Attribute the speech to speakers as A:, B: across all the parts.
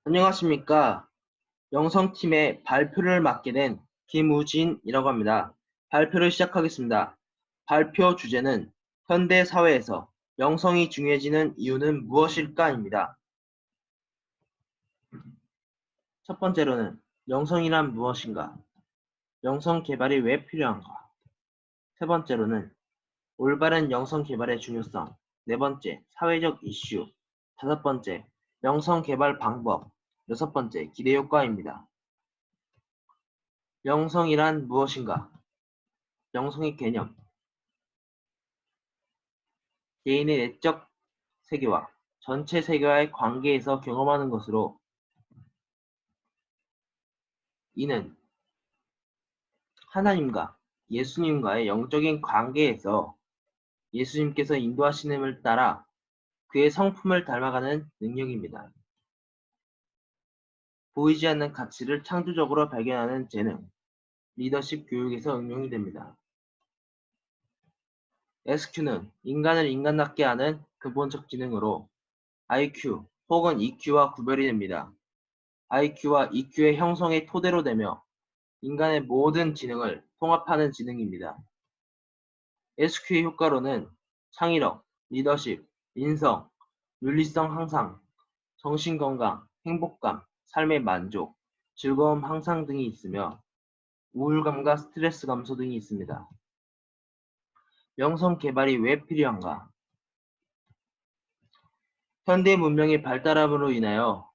A: 안녕하십니까. 영성팀의 발표를 맡게 된 김우진이라고 합니다. 발표를 시작하겠습니다. 발표 주제는 현대 사회에서 영성이 중요해지는 이유는 무엇일까입니다. 첫 번째로는 영성이란 무엇인가? 영성 개발이 왜 필요한가? 세 번째로는 올바른 영성 개발의 중요성. 네 번째, 사회적 이슈. 다섯 번째, 영성 개발 방법. 여섯 번째, 기대 효과입니다. 영성이란 무엇인가? 영성의 개념. 개인의 내적 세계와 전체 세계와의 관계에서 경험하는 것으로 이는 하나님과 예수님과의 영적인 관계에서 예수님께서 인도하시음을 따라 그의 성품을 닮아가는 능력입니다. 보이지 않는 가치를 창조적으로 발견하는 재능, 리더십 교육에서 응용이 됩니다. SQ는 인간을 인간답게 하는 근본적 지능으로 IQ 혹은 EQ와 구별이 됩니다. IQ와 EQ의 형성의 토대로 되며 인간의 모든 지능을 통합하는 지능입니다. SQ의 효과로는 창의력, 리더십, 인성, 윤리성 향상, 정신건강, 행복감, 삶의 만족, 즐거움 향상 등이 있으며 우울감과 스트레스 감소 등이 있습니다. 영성 개발이 왜 필요한가? 현대 문명의 발달함으로 인하여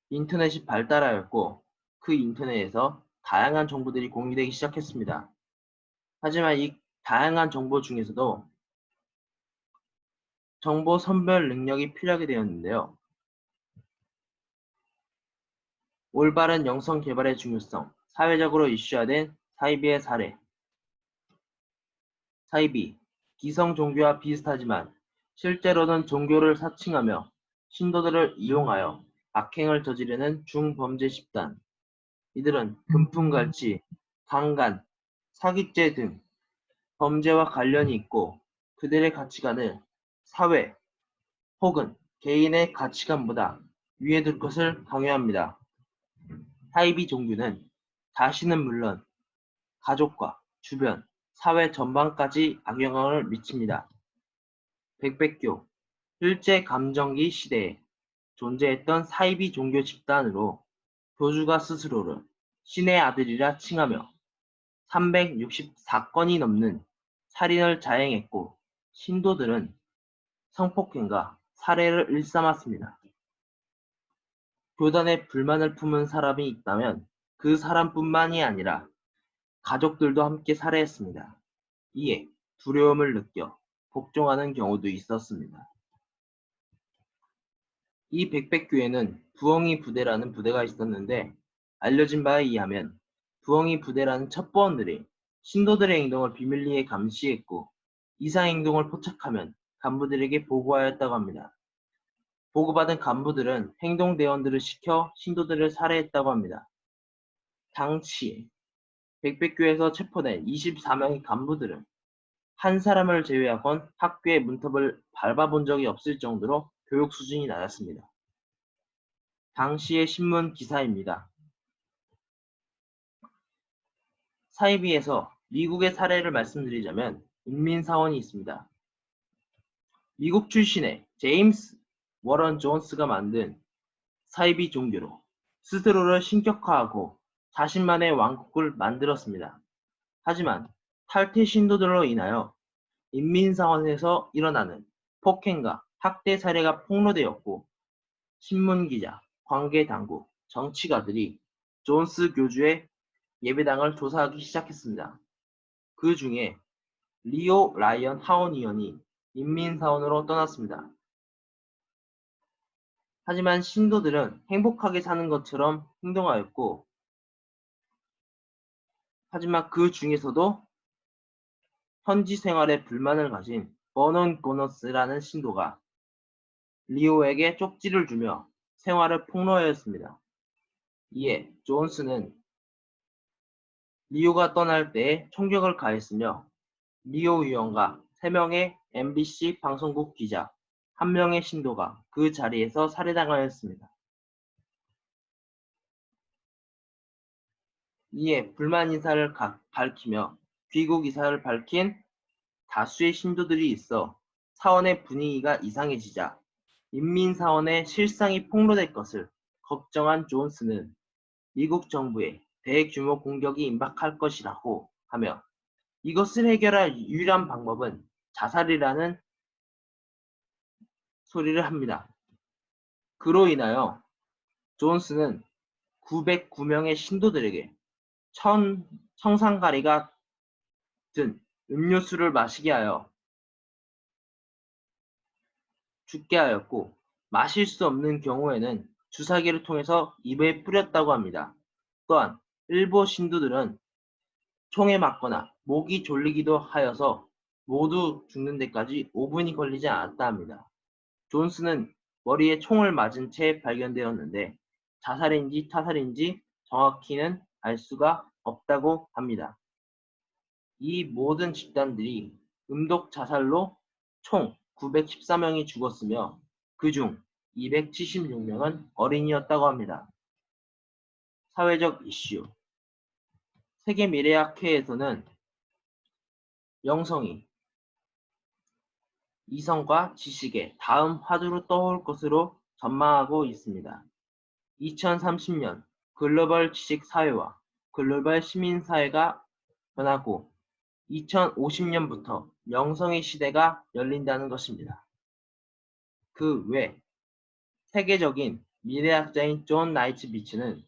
A: 인터넷이 발달하였고 그 인터넷에서 다양한 정보들이 공유되기 시작했습니다. 하지만 이 다양한 정보 중에서도 정보 선별 능력이 필요하게 되었는데요. 올바른 영성 개발의 중요성, 사회적으로 이슈화된 사이비의 사례. 사이비, 기성 종교와 비슷하지만 실제로는 종교를 사칭하며 신도들을 이용하여 악행을 저지르는 중범죄 집단. 이들은 금품갈취, 강간, 사기죄 등 범죄와 관련이 있고 그들의 가치관을 사회 혹은 개인의 가치관보다 위에 둘 것을 강요합니다. 사이비 종교는 자신은 물론 가족과 주변, 사회 전반까지 악영향을 미칩니다. 백백교, 일제감정기 시대에 존재했던 사이비 종교 집단으로 교주가 스스로를 신의 아들이라 칭하며 364건이 넘는 살인을 자행했고 신도들은 성폭행과 살해를 일삼았습니다. 교단에 불만을 품은 사람이 있다면 그 사람뿐만이 아니라 가족들도 함께 살해했습니다. 이에 두려움을 느껴 복종하는 경우도 있었습니다. 이 백백교에는 부엉이 부대라는 부대가 있었는데 알려진 바에 의하면 부엉이 부대라는 첩보원들이 신도들의 행동을 비밀리에 감시했고 이상 행동을 포착하면 간부들에게 보고하였다고 합니다. 보고받은 간부들은 행동대원들을 시켜 신도들을 살해했다고 합니다. 당시 백백교에서 체포된 24명의 간부들은 한 사람을 제외하곤 학교의 문턱을 밟아본 적이 없을 정도로 교육 수준이 낮았습니다. 당시의 신문 기사입니다. 사이비에서 미국의 사례를 말씀드리자면 인민사원이 있습니다. 미국 출신의 제임스 워런 존스가 만든 사이비 종교로 스스로를 신격화하고 자신만의 왕국을 만들었습니다. 하지만 탈퇴 신도들로 인하여 인민사원에서 일어나는 폭행과 학대 사례가 폭로되었고 신문기자, 관계당국, 정치가들이 존스 교주의 예배당을 조사하기 시작했습니다. 그 중에 리오 라이언 하원 의원이 인민사원으로 떠났습니다. 하지만 신도들은 행복하게 사는 것처럼 행동하였고 하지만 그 중에서도 현지 생활에 불만을 가진 버넌 고너스라는 신도가 리오에게 쪽지를 주며 생활을 폭로하였습니다. 이에 존스는 리오가 떠날 때에 총격을 가했으며 리오 의원과 3명의 MBC 방송국 기자, 한 명의 신도가 그 자리에서 살해당하였습니다. 이에 불만 인사를 밝히며 귀국 이사를 밝힌 다수의 신도들이 있어 사원의 분위기가 이상해지자 인민사원의 실상이 폭로될 것을 걱정한 존스는 미국 정부에 대규모 공격이 임박할 것이라고 하며 이것을 해결할 유일한 방법은 자살이라는 소리를 합니다. 그로 인하여 존스는 909명의 신도들에게 청산가리가 든 음료수를 마시게 하여 죽게 하였고 마실 수 없는 경우에는 주사기를 통해서 입에 뿌렸다고 합니다. 또한 일부 신도들은 총에 맞거나 목이 졸리기도 하여서 모두 죽는 데까지 5분이 걸리지 않았다 합니다. 존스는 머리에 총을 맞은 채 발견되었는데 자살인지 타살인지 정확히는 알 수가 없다고 합니다. 이 모든 집단들이 음독 자살로 총 914명이 죽었으며 그중 276명은 어린이였다고 합니다. 사회적 이슈 세계미래학회에서는 영성이 이성과 지식의 다음 화두로 떠올 것으로 전망하고 있습니다. 2030년 글로벌 지식사회와 글로벌 시민사회가 변하고 2050년부터 영성의 시대가 열린다는 것입니다. 그 외 세계적인 미래학자인 존 나이츠비츠는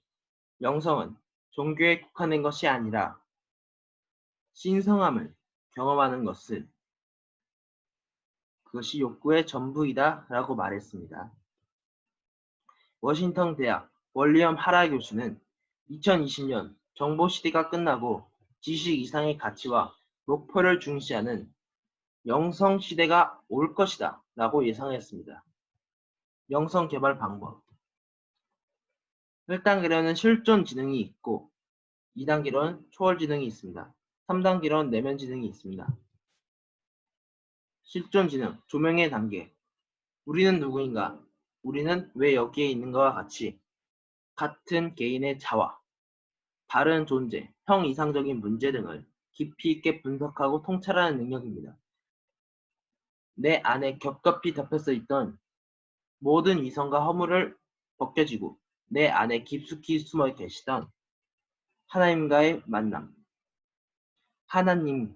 A: 영성은 종교에 국한된 것이 아니라 신성함을 경험하는 것을 그것이 욕구의 전부이다 라고 말했습니다. 워싱턴 대학 월리엄 하라 교수는 2020년 정보시대가 끝나고 지식 이상의 가치와 목표를 중시하는 영성시대가 올 것이다 라고 예상했습니다. 영성 개발 방법 1단계로는 실존 지능이 있고 2단계로는 초월 지능이 있습니다. 3단계로는 내면 지능이 있습니다. 실존 지능, 조명의 단계 우리는 누구인가? 우리는 왜 여기에 있는가와 같이 같은 개인의 자화, 다른 존재, 형 이상적인 문제 등을 깊이 있게 분석하고 통찰하는 능력입니다. 내 안에 겹겹이 덮여서 있던 모든 위선과 허물을 벗겨지고 내 안에 깊숙이 숨어 계시던 하나님과의 만남, 하나님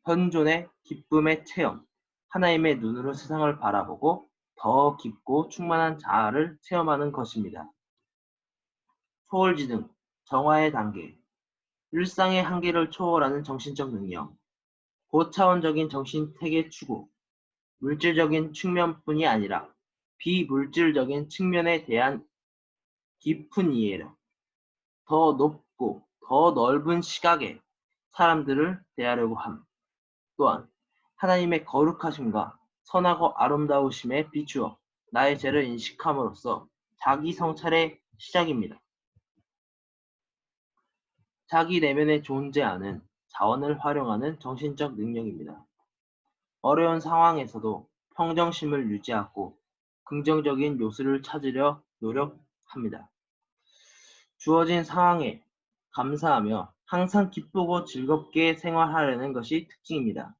A: 현존의 기쁨의 체험, 하나님의 눈으로 세상을 바라보고 더 깊고 충만한 자아를 체험하는 것입니다. 초월지능, 정화의 단계, 일상의 한계를 초월하는 정신적 능력, 고차원적인 정신세계 추구, 물질적인 측면뿐이 아니라 비물질적인 측면에 대한 깊은 이해력, 더 높고 더 넓은 시각의 사람들을 대하려고 함. 또한 하나님의 거룩하심과 선하고 아름다우심에 비추어 나의 죄를 인식함으로써 자기 성찰의 시작입니다. 자기 내면에 존재하는 자원을 활용하는 정신적 능력입니다. 어려운 상황에서도 평정심을 유지하고 긍정적인 요소를 찾으려 노력합니다. 주어진 상황에 감사하며 항상 기쁘고 즐겁게 생활하려는 것이 특징입니다.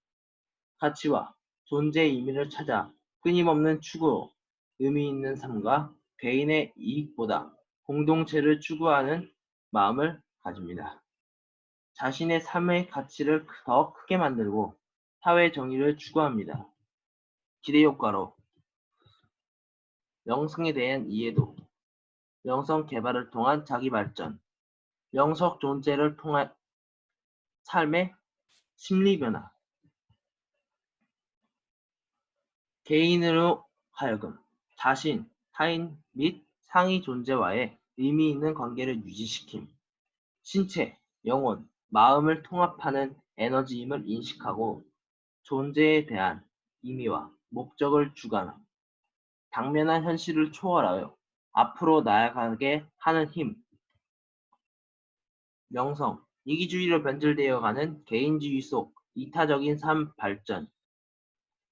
A: 가치와 존재의 의미를 찾아 끊임없는 추구로 의미 있는 삶과 개인의 이익보다 공동체를 추구하는 마음을 가집니다. 자신의 삶의 가치를 더 크게 만들고 사회 정의를 추구합니다. 기대효과로 영성에 대한 이해도, 영성 개발을 통한 자기 발전, 영적 존재를 통한 삶의 심리 변화, 개인으로 하여금 자신, 타인 및 상위 존재와의 의미 있는 관계를 유지시킴, 신체, 영혼, 마음을 통합하는 에너지임을 인식하고 존재에 대한 의미와 목적을 주관함, 당면한 현실을 초월하여 앞으로 나아가게 하는 힘, 명성, 이기주의로 변질되어가는 개인주의 속 이타적인 삶 발전,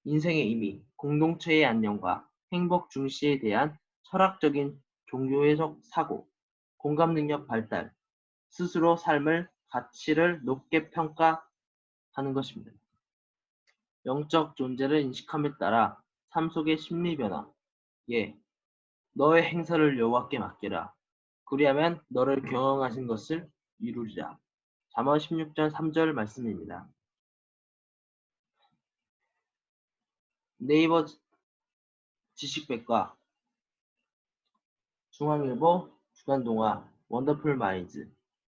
A: 인생의 의미, 공동체의 안녕과 행복 중시에 대한 철학적인 종교해석 사고, 공감 능력 발달, 스스로 삶을 가치를 높게 평가하는 것입니다. 영적 존재를 인식함에 따라 삶 속의 심리 변화, 예, 너의 행사를 여호와께 맡기라. 그리하면 너를 경영하신 것을 이루리라. 잠언 16장 3절 말씀입니다. 네이버 지식백과, 중앙일보, 주간동화, 원더풀 마인즈,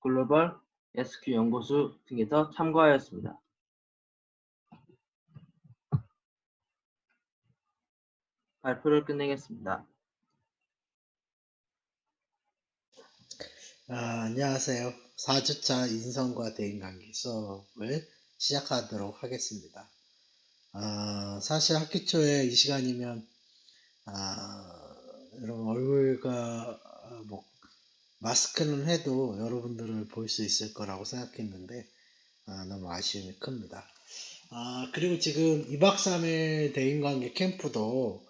A: 글로벌 SQ 연구소 등에서 참고하였습니다. 발표를 끝내겠습니다.
B: 안녕하세요. 4주차 인성과 대인관계 수업을 시작하도록 하겠습니다. 사실 학기 초에 이 시간이면 여러분 얼굴과 마스크는 해도 여러분들을 볼 수 있을 거라고 생각했는데 너무 아쉬움이 큽니다. 그리고 지금 2박 3일 대인관계 캠프도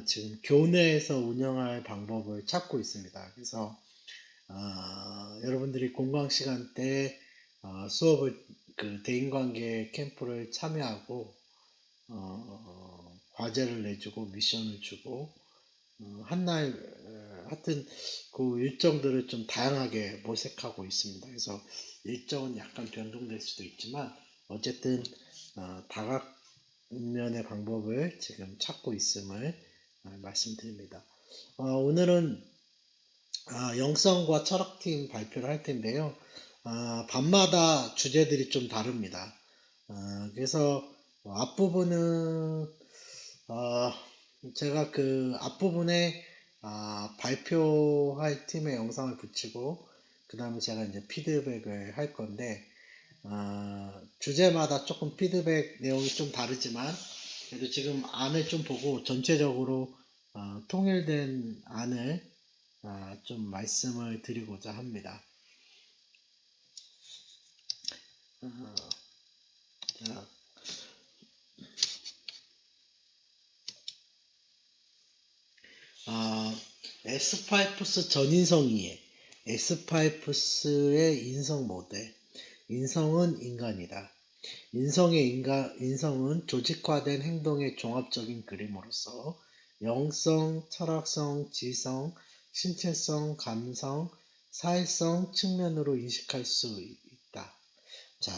B: 지금 교내에서 운영할 방법을 찾고 있습니다. 그래서 여러분들이 공강 시간 때 수업을 대인관계 캠프를 참여하고 과제를 내주고 미션을 주고 한날 하여튼 그 일정들을 좀 다양하게 모색하고 있습니다. 그래서 일정은 약간 변동될 수도 있지만 어쨌든 다각면의 방법을 지금 찾고 있음을 말씀드립니다. 오늘은 영성과 철학팀 발표를 할 텐데요. 밤마다 주제들이 좀 다릅니다. 그래서 앞부분은 제가 그 앞부분에 발표할 팀의 영상을 붙이고 그 다음에 제가 이제 피드백을 할 건데 주제마다 조금 피드백 내용이 좀 다르지만 그래도 지금 안을 좀 보고 전체적으로 통일된 안을 좀 말씀을 드리고자 합니다. 자, 에스파이프스 전인성이에 에스파이프스의 인성 모델. 인성은 인간이다. 인성은 조직화된 행동의 종합적인 그림으로서 영성, 철학성, 지성, 신체성, 감성, 사회성 측면으로 인식할 수 있다. 자,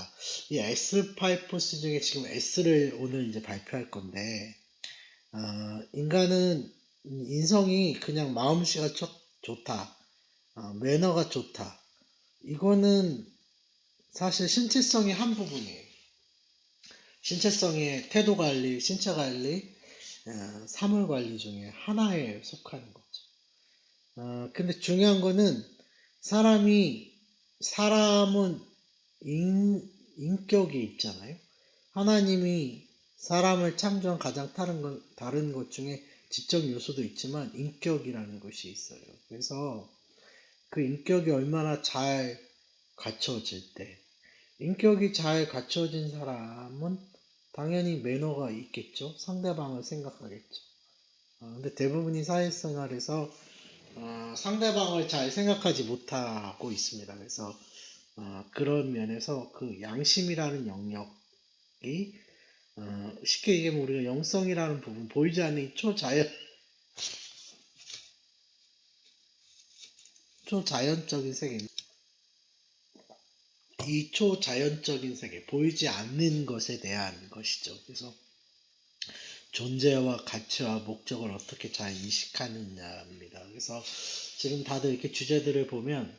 B: 이 S5포스 중에 지금 S를 오늘 이제 발표할 건데, 인간은 인성이 그냥 마음씨가 좋다, 매너가 좋다. 이거는 사실 신체성의 한 부분이에요. 신체성의 태도 관리, 신체 관리, 사물 관리 중에 하나에 속하는 거죠. 근데 중요한 거는 사람은 인격이 있잖아요. 하나님이 사람을 창조한 가장 다른 것 중에 지적 요소도 있지만 인격이라는 것이 있어요. 그래서 그 인격이 얼마나 잘 갖춰질 때, 인격이 잘 갖춰진 사람은 당연히 매너가 있겠죠. 상대방을 생각하겠죠. 근데 대부분이 사회생활에서 상대방을 잘 생각하지 못하고 있습니다. 그래서 그런 면에서 그 양심이라는 영역이 쉽게 얘기하면 우리가 영성이라는 부분, 보이지 않는 초자연적인 세계, 이 초자연적인 세계, 보이지 않는 것에 대한 것이죠. 그래서 존재와 가치와 목적을 어떻게 잘 인식하느냐입니다. 그래서 지금 다들 이렇게 주제들을 보면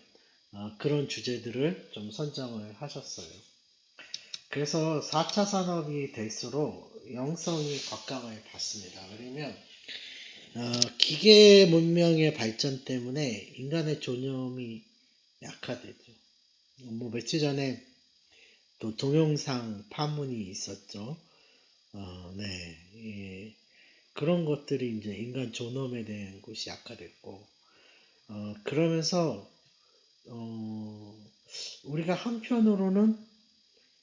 B: 그런 주제들을 좀 선정을 하셨어요. 그래서 4차 산업이 될수록 영성이 각광을 받습니다. 왜냐면 기계 문명의 발전 때문에 인간의 존엄이 약화되죠. 뭐 며칠 전에 또 동영상 파문이 있었죠. 네. 예. 그런 것들이 이제 인간 존엄에 대한 것이 약화됐고, 그러면서, 우리가 한편으로는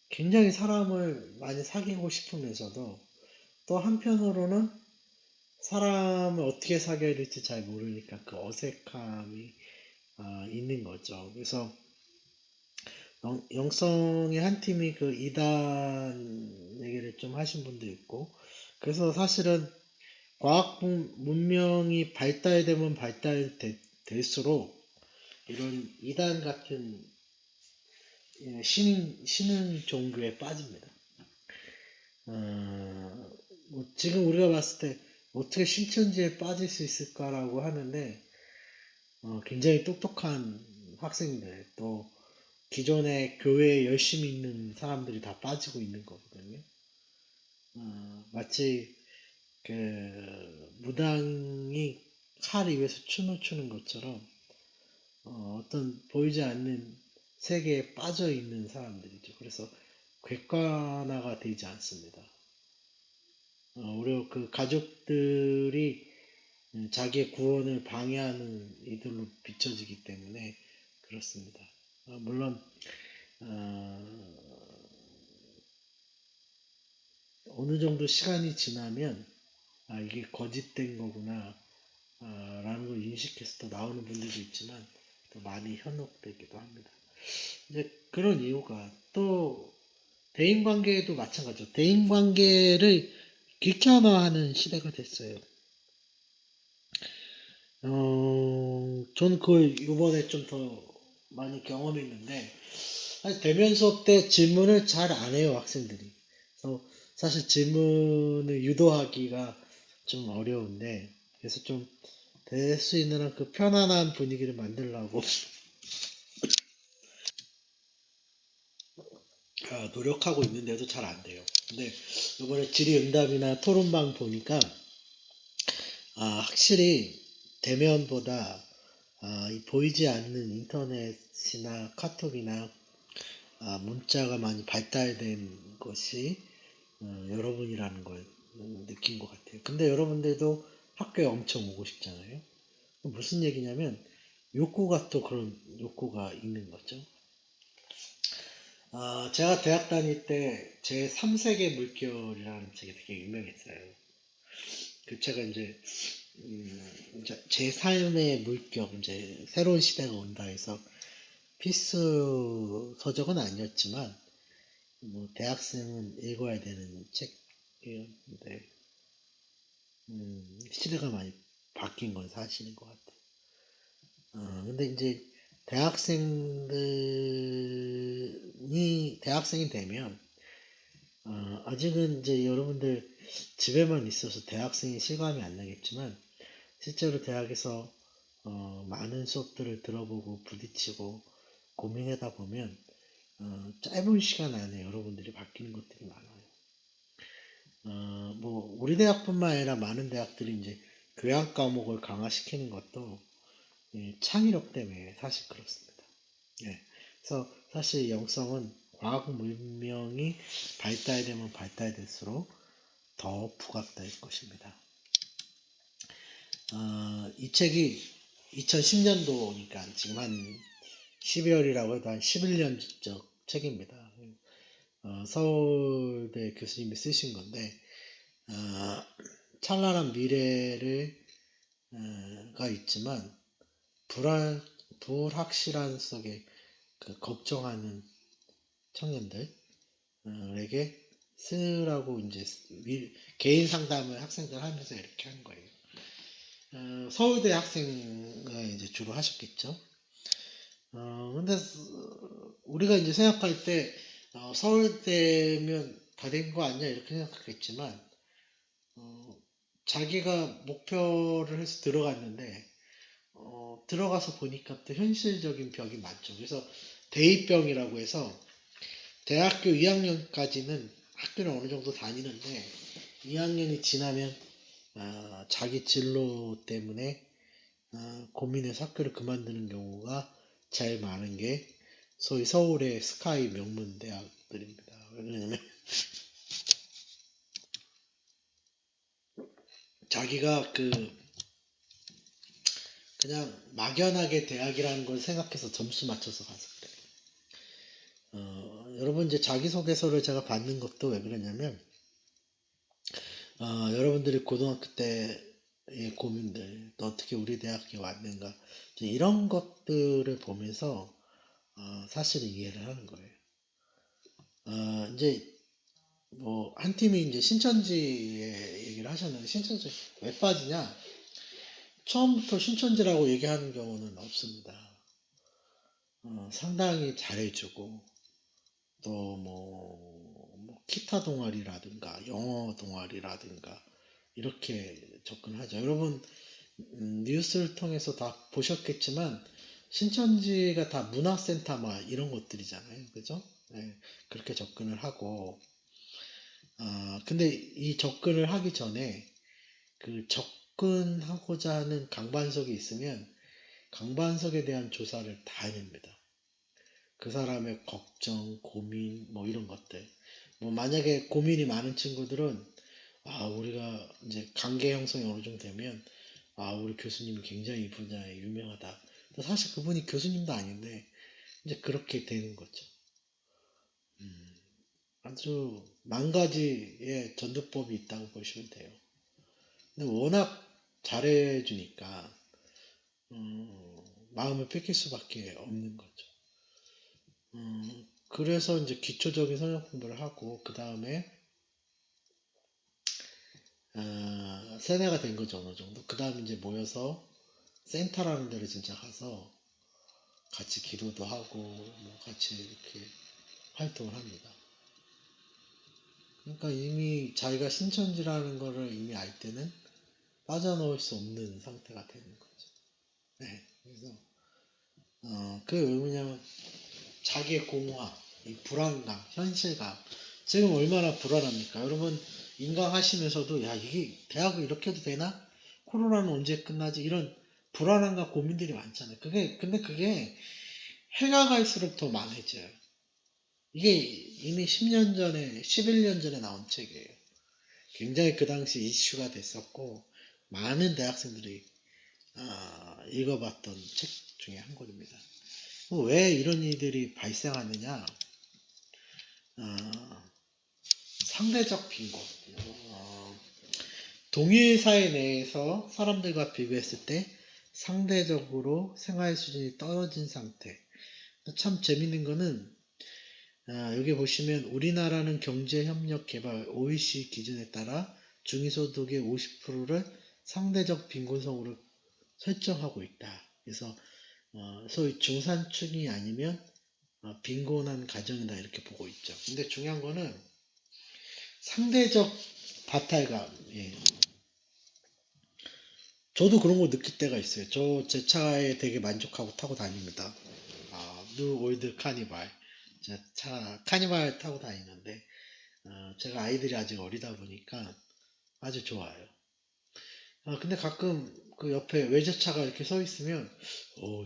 B: 굉장히 사람을 많이 사귀고 싶으면서도 또 한편으로는 사람을 어떻게 사귀어야 될지 잘 모르니까 그 어색함이 있는 거죠. 그래서 영성의 한 팀이 그 이단 얘기를 좀 하신 분도 있고, 그래서 사실은 과학 문명이 발달되면 발달될수록 이런 이단 같은 신흥 종교에 빠집니다. 뭐 지금 우리가 봤을 때 어떻게 신천지에 빠질 수 있을까라고 하는데, 굉장히 똑똑한 학생들, 또 기존에 교회에 열심히 있는 사람들이 다 빠지고 있는 거거든요. 마치 그 무당이 칼 위에서 춤을 추는 것처럼 어떤 보이지 않는 세계에 빠져 있는 사람들이죠. 그래서 객관화가 되지 않습니다. 오히려 그 가족들이 자기의 구원을 방해하는 이들로 비춰지기 때문에 그렇습니다. 물론 어, 어느 정도 시간이 지나면 이게 거짓된 거구나 라는 걸 인식해서 또 나오는 분들도 있지만 또 많이 현혹되기도 합니다. 이제 그런 이유가 또 대인관계도 마찬가지죠. 대인관계를 객관화하는 시대가 됐어요. 저는 그걸 이번에 좀 더 많이 경험했는데, 사실 대면 수업 때 질문을 잘 안 해요, 학생들이. 그래서 사실 질문을 유도하기가 좀 어려운데, 그래서 좀 될 수 있는 한 그 편안한 분위기를 만들려고 노력하고 있는데도 잘 안 돼요. 근데 이번에 질의응답이나 토론방 보니까 확실히 대면보다 이 보이지 않는 인터넷이나 카톡이나 문자가 많이 발달된 것이 여러분이라는 걸 느낀 것 같아요. 근데 여러분들도 학교에 엄청 오고 싶잖아요. 무슨 얘기냐면 욕구가 또 그런 욕구가 있는 거죠. 제가 대학 다닐 때 제 3세계 물결이라는 책이 되게 유명했어요. 그 책은 이제 제 삶의 물결, 이제 새로운 시대가 온다 해서 필수 서적은 아니었지만 뭐 대학생은 읽어야 되는 책이었는데 시대가 많이 바뀐 건 사실인 것 같아요. 근데 이제 대학생이 되면 아직은 이제 여러분들 집에만 있어서 대학생이 실감이 안 나겠지만 실제로 대학에서 많은 수업들을 들어보고 부딪히고 고민하다 보면 짧은 시간 안에 여러분들이 바뀌는 것들이 많아요. 뭐 우리 대학뿐만 아니라 많은 대학들이 이제 교양 과목을 강화시키는 것도 창의력 때문에 사실 그렇습니다. 예. 그래서 사실 영성은 과학 문명이 발달되면 발달될수록 더 부각될 것입니다. 이 책이 2010년도니까 지금 한 12월이라고 해도 한 11년적 책입니다. 서울대 교수님이 쓰신 건데 찬란한 미래를 가 있지만 불확실한 속에 그 걱정하는 청년들에게 쓰라고 이제 개인 상담을 학생들 하면서 이렇게 한 거예요. 서울대 학생을 이제 주로 하셨겠죠. 근데 우리가 이제 생각할 때 서울대면 다 된 거 아니야 이렇게 생각하겠지만 자기가 목표를 해서 들어갔는데 들어가서 보니까 또 현실적인 벽이 많죠. 그래서 대입병이라고 해서 대학교 2학년까지는 학교를 어느 정도 다니는데 2학년이 지나면 자기 진로 때문에 고민해서 학교를 그만두는 경우가 제일 많은 게 소위 서울의 스카이 명문 대학들입니다. 왜냐면 자기가 그냥 막연하게 대학이라는 걸 생각해서 점수 맞춰서 가서 그래. 여러분 이제 자기소개서를 제가 받는 것도 왜 그러냐면 여러분들이 고등학교 때의 고민들, 또 어떻게 우리 대학에 왔는가, 이제 이런 것들을 보면서 사실 이해를 하는 거예요. 이제 뭐 한 팀이 이제 신천지에 얘기를 하셨는데 신천지 왜 빠지냐? 처음부터 신천지라고 얘기하는 경우는 없습니다. 상당히 잘해주고 또 뭐 기타 동아리라든가 영어 동아리라든가 이렇게 접근하죠. 여러분 뉴스를 통해서 다 보셨겠지만 신천지가 다 문화센터 막 이런 것들이잖아요. 그죠? 네, 그렇게 접근을 하고 근데 이 접근을 하기 전에 그 접근하고자 하는 강반석이 있으면 강반석에 대한 조사를 다 해냅니다. 그 사람의 걱정, 고민, 뭐 이런 것들. 뭐 만약에 고민이 많은 친구들은 우리가 이제 관계 형성이 어느 정도 되면 우리 교수님이 굉장히 이 분야에 유명하다. 근데 사실 그분이 교수님도 아닌데 이제 그렇게 되는 거죠. 음, 아주 만 가지의 전도법이 있다고 보시면 돼요. 근데 워낙 잘해주니까 마음을 뺏길 수밖에 없는 거죠. 그래서 이제 기초적인 성경 공부를 하고 그 다음에 세뇌가 된 거죠 어느 정도. 그 다음에 이제 모여서 센터라는 데를 진짜 가서 같이 기도도 하고 뭐 같이 이렇게 활동을 합니다. 그러니까 이미 자기가 신천지라는 거를 이미 알 때는 빠져나올 수 없는 상태가 되는 거죠. 네, 그래서 그게 왜 그러냐면 자기의 공허함, 이 불안감, 현실감. 지금 얼마나 불안합니까? 여러분 인강하시면서도 야 이게 대학을 이렇게 해도 되나? 코로나는 언제 끝나지? 이런 불안함과 고민들이 많잖아요. 근데 그게 해가 갈수록 더 많아져요. 이게 이미 10년 전에, 11년 전에 나온 책이에요. 굉장히 그 당시 이슈가 됐었고 많은 대학생들이 읽어봤던 책 중에 한 권입니다. 왜 이런 일들이 발생하느냐? 어, 상대적 빈곤. 동일 사회 내에서 사람들과 비교했을 때 상대적으로 생활 수준이 떨어진 상태. 참 재밌는 거는 여기 보시면 우리나라는 경제협력개발 OECD 기준에 따라 중위소득의 50%를 상대적 빈곤성으로 설정하고 있다. 그래서 소위 중산층이 아니면 빈곤한 가정이다 이렇게 보고 있죠. 근데 중요한 거는 상대적 바탈감. 예. 저도 그런 거 느낄 때가 있어요. 저 제 차에 되게 만족하고 타고 다닙니다. 뉴 올드 카니발. 제 차 카니발 타고 다니는데 제가 아이들이 아직 어리다 보니까 아주 좋아요. 근데 가끔 그 옆에 외제차가 이렇게 서 있으면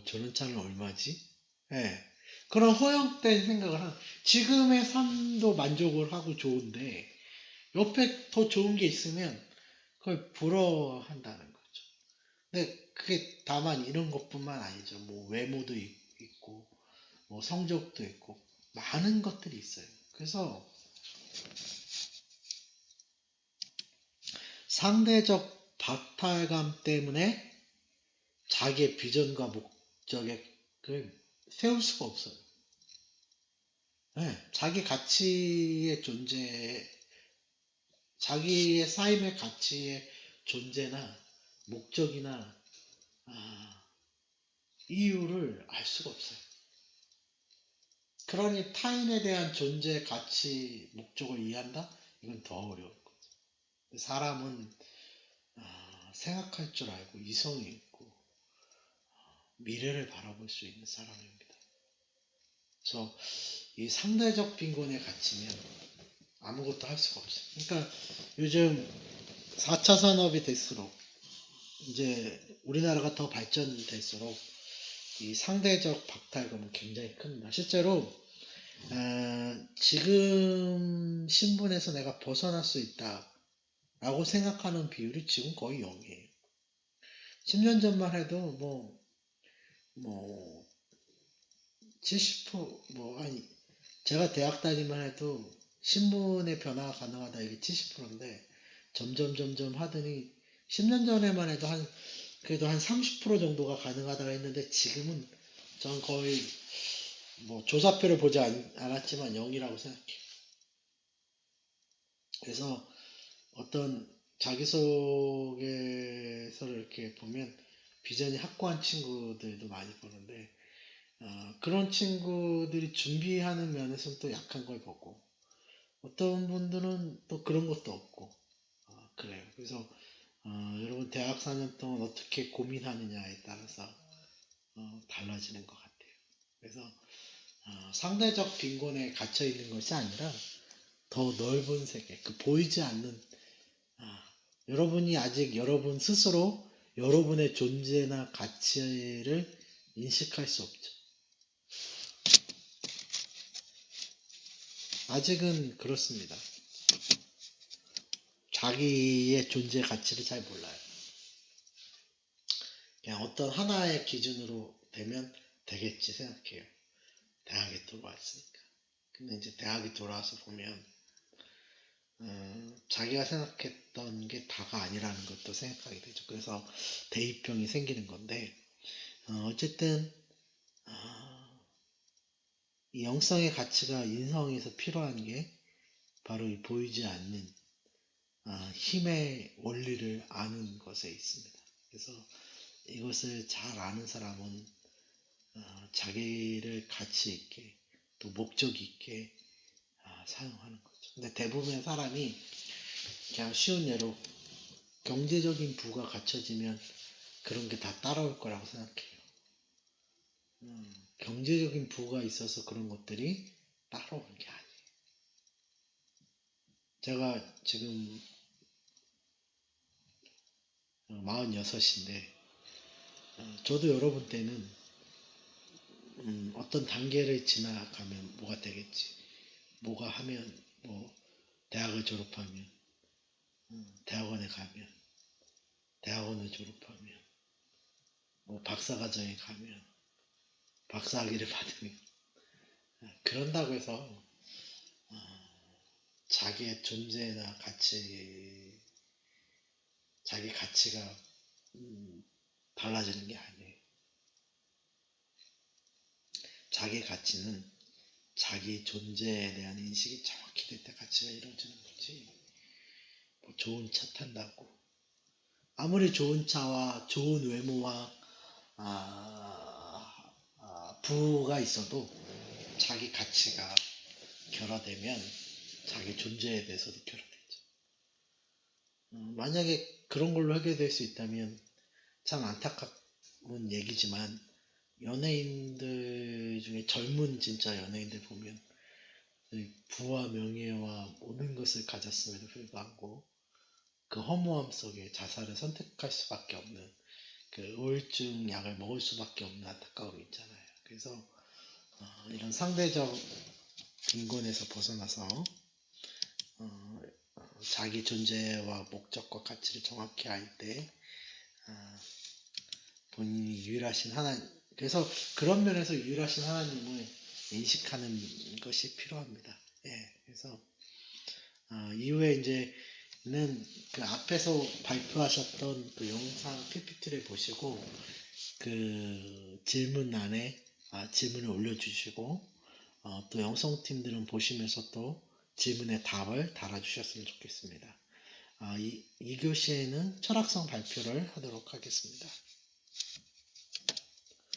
B: 저런 차는 얼마지? 예. 그런 허영된 생각을 지금의 삶도 만족을 하고 좋은데 옆에 더 좋은 게 있으면 그걸 부러워한다는 거죠. 근데 그게 다만 이런 것뿐만 아니죠. 뭐 외모도 있고, 뭐 성적도 있고, 많은 것들이 있어요. 그래서 상대적 박탈감 때문에 자기의 비전과 목적을 세울 수가 없어요. 네, 자기 가치의 존재, 자기의 삶의 가치의 존재나 목적이나 이유를 알 수가 없어요. 그러니 타인에 대한 존재, 가치, 목적을 이해한다? 이건 더 어려운 거죠. 사람은 생각할 줄 알고 이성이 있고 미래를 바라볼 수 있는 사람입니다. 그래서 이 상대적 빈곤에 갇히면 아무것도 할 수가 없어요. 그러니까 요즘 4차 산업이 될수록 이제 우리나라가 더 발전될수록 이 상대적 박탈감은 굉장히 큽니다. 실제로 지금 신분에서 내가 벗어날 수 있다 라고 생각하는 비율이 지금 거의 0이에요. 10년 전만 해도 뭐 70%, 아니 제가 대학 다니만 해도 신분의 변화가 가능하다 이게 70%인데 점점 하더니 10년 전에만 해도 그래도 한 30% 정도가 가능하다고 했는데 지금은 전 거의 뭐 조사표를 보지 않았지만 0이라고 생각해요. 그래서 어떤 자기소개서를 이렇게 보면 비전이 확고한 친구들도 많이 보는데 그런 친구들이 준비하는 면에서는 또 약한 걸 보고 어떤 분들은 또 그런 것도 없고 그래요. 그래서 여러분 대학 4년 동안 어떻게 고민하느냐에 따라서 달라지는 것 같아요. 그래서 상대적 빈곤에 갇혀 있는 것이 아니라 더 넓은 세계, 그 보이지 않는 여러분이 아직 여러분 스스로 여러분의 존재나 가치를 인식할 수 없죠. 아직은 그렇습니다. 자기의 존재 가치를 잘 몰라요. 그냥 어떤 하나의 기준으로 되면 되겠지 생각해요. 대학에 들어왔으니까. 근데 이제 대학에 들어와서 보면 자기가 생각했던 게 다가 아니라는 것도 생각하게 되죠. 그래서 대입병이 생기는 건데 어쨌든 이 영성의 가치가 인성에서 필요한 게 바로 이 보이지 않는 힘의 원리를 아는 것에 있습니다. 그래서 이것을 잘 아는 사람은 자기를 가치 있게 또 목적 있게 사용하는 거죠. 근데 대부분의 사람이 그냥 쉬운 예로 경제적인 부가 갖춰지면 그런 게 다 따라올 거라고 생각해요. 경제적인 부가 있어서 그런 것들이 따라오는 게 아니에요. 제가 지금 46인데 저도 여러분 때는 어떤 단계를 지나가면 뭐가 되겠지, 뭐가 하면 뭐 대학을 졸업하면 대학원에 가면 대학원을 졸업하면 뭐 박사과정에 가면 박사학위를 받으면 그런다고 해서 자기의 존재나 자기 가치가 달라지는 게 아니에요. 자기 가치는 자기 존재에 대한 인식이 정확히 될 때 가치가 이루어지는 거지. 뭐 좋은 차 탄다고 아무리 좋은 차와 좋은 외모와 부가 있어도 자기 가치가 결여되면 자기 존재에 대해서도 결여되죠. 만약에 그런 걸로 해결될 수 있다면 참 안타까운 얘기지만 연예인들 중에 젊은 진짜 연예인들 보면 부와 명예와 모든 것을 가졌음에도 불구하고 그 허무함 속에 자살을 선택할 수밖에 없는 그 우울증 약을 먹을 수밖에 없는 안타까움이 있잖아요. 그래서 이런 상대적 빈곤에서 벗어나서 자기 존재와 목적과 가치를 정확히 알 때 본인이 유일하신 하나님, 그래서 그런 면에서 유일하신 하나님을 인식하는 것이 필요합니다. 예, 그래서 이후에 이제는 그 앞에서 발표하셨던 그 영상 PPT를 보시고 그 질문란에 질문을 올려주시고 또 영성팀들은 보시면서 또 질문에 답을 달아주셨으면 좋겠습니다. 이 교시에는 철학성 발표를 하도록 하겠습니다.